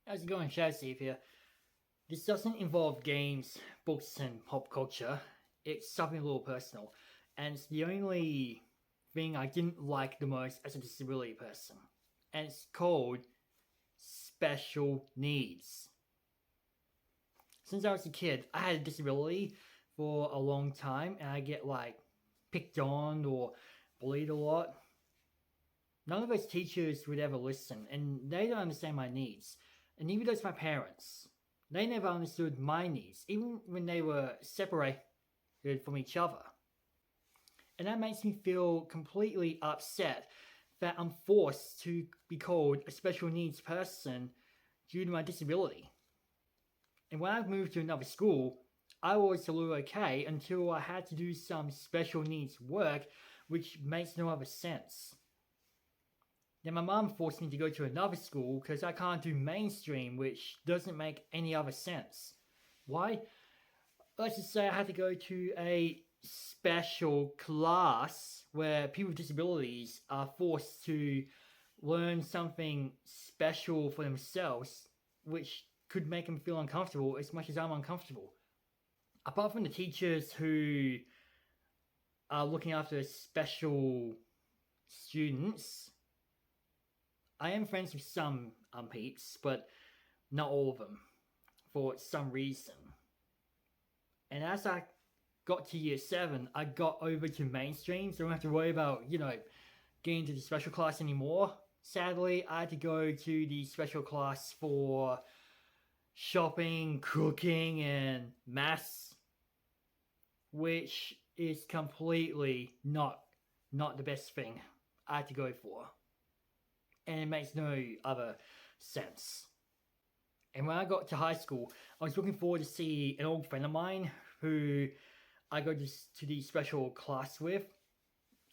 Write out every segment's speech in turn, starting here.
How's it going, Shazzy here? This doesn't involve games, books, and pop culture. It's something a little personal, and it's the only thing I didn't like the most as a disability person. And it's called special needs. Since I was a kid, I had a disability for a long time, and I get like picked on or bullied a lot. None of those teachers would ever listen, and they don't understand my needs. And neither does my parents. They never understood my needs, even when they were separated from each other. And that makes me feel completely upset that I'm forced to be called a special needs person due to my disability. And when I moved to another school, I was a little okay until I had to do some special needs work, which makes no other sense. Then my mom forced me to go to another school because I can't do mainstream, which doesn't make any other sense. Why? Let's just say I had to go to a special class where people with disabilities are forced to learn something special for themselves, which could make them feel uncomfortable as much as I'm uncomfortable. Apart from the teachers who are looking after special students, I am friends with some peeps, but not all of them, for some reason. And as I got to year 7, I got over to mainstream, so I don't have to worry about, getting into the special class anymore. Sadly, I had to go to the special class for shopping, cooking, and maths, which is completely not the best thing I had to go for. And it makes no other sense. And when I got to high school, I was looking forward to see an old friend of mine who I go to the special class with.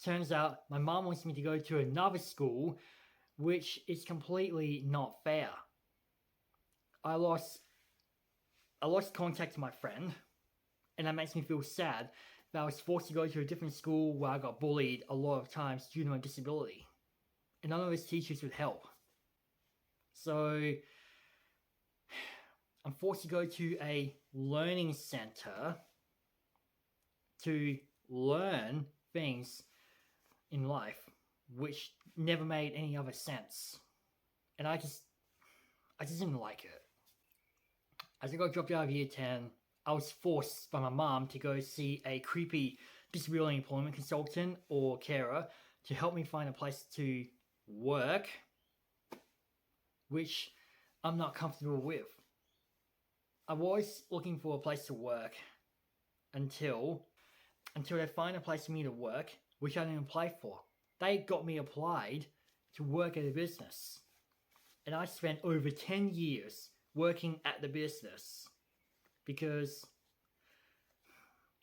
Turns out my mom wants me to go to another school, which is completely not fair. I lost contact with my friend, and that makes me feel sad that I was forced to go to a different school where I got bullied a lot of times due to my disability. And none of those teachers would help. So I'm forced to go to a learning center to learn things in life which never made any other sense. And I just didn't like it. As I got dropped out of year 10, I was forced by my mom to go see a creepy disability employment consultant or carer to help me find a place to work, which I'm not comfortable with. I was looking for a place to work until they find a place for me to work, which I didn't apply for. They got me applied to work at a business. And I spent over 10 years working at the business because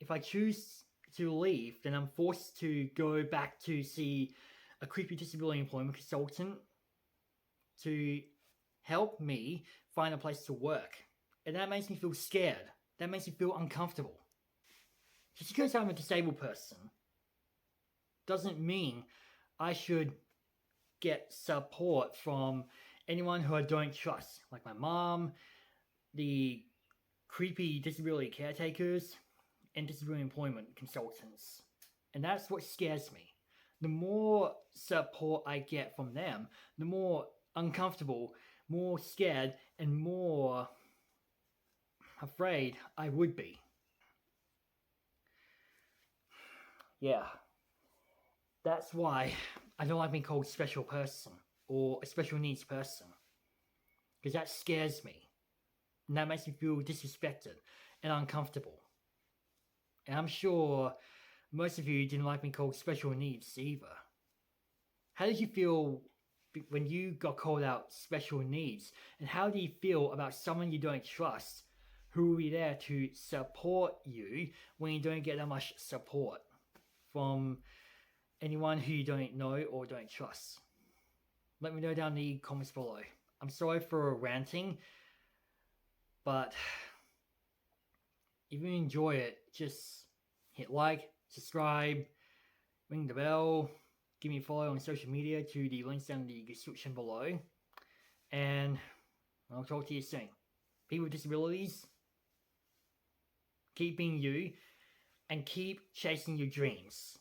if I choose to leave, then I'm forced to go back to see a creepy disability employment consultant to help me find a place to work. And that makes me feel scared. That makes me feel uncomfortable. Just because I'm a disabled person doesn't mean I should get support from anyone who I don't trust, like my mom, the creepy disability caretakers, and disability employment consultants. And that's what scares me. The more support I get from them, the more uncomfortable, more scared, and more afraid I would be. Yeah. That's why I don't like being called special person or a special needs person. Because that scares me. And that makes me feel disrespected and uncomfortable. And I'm sure most of you didn't like being called special needs either. How did you feel when you got called out special needs? And how do you feel about someone you don't trust who will be there to support you when you don't get that much support from anyone who you don't know or don't trust? Let me know down in the comments below. I'm sorry for ranting, but if you enjoy it, just hit like, subscribe, ring the bell, give me a follow on social media to the links down in the description below, and I'll talk to you soon. People with disabilities, keep being you and keep chasing your dreams.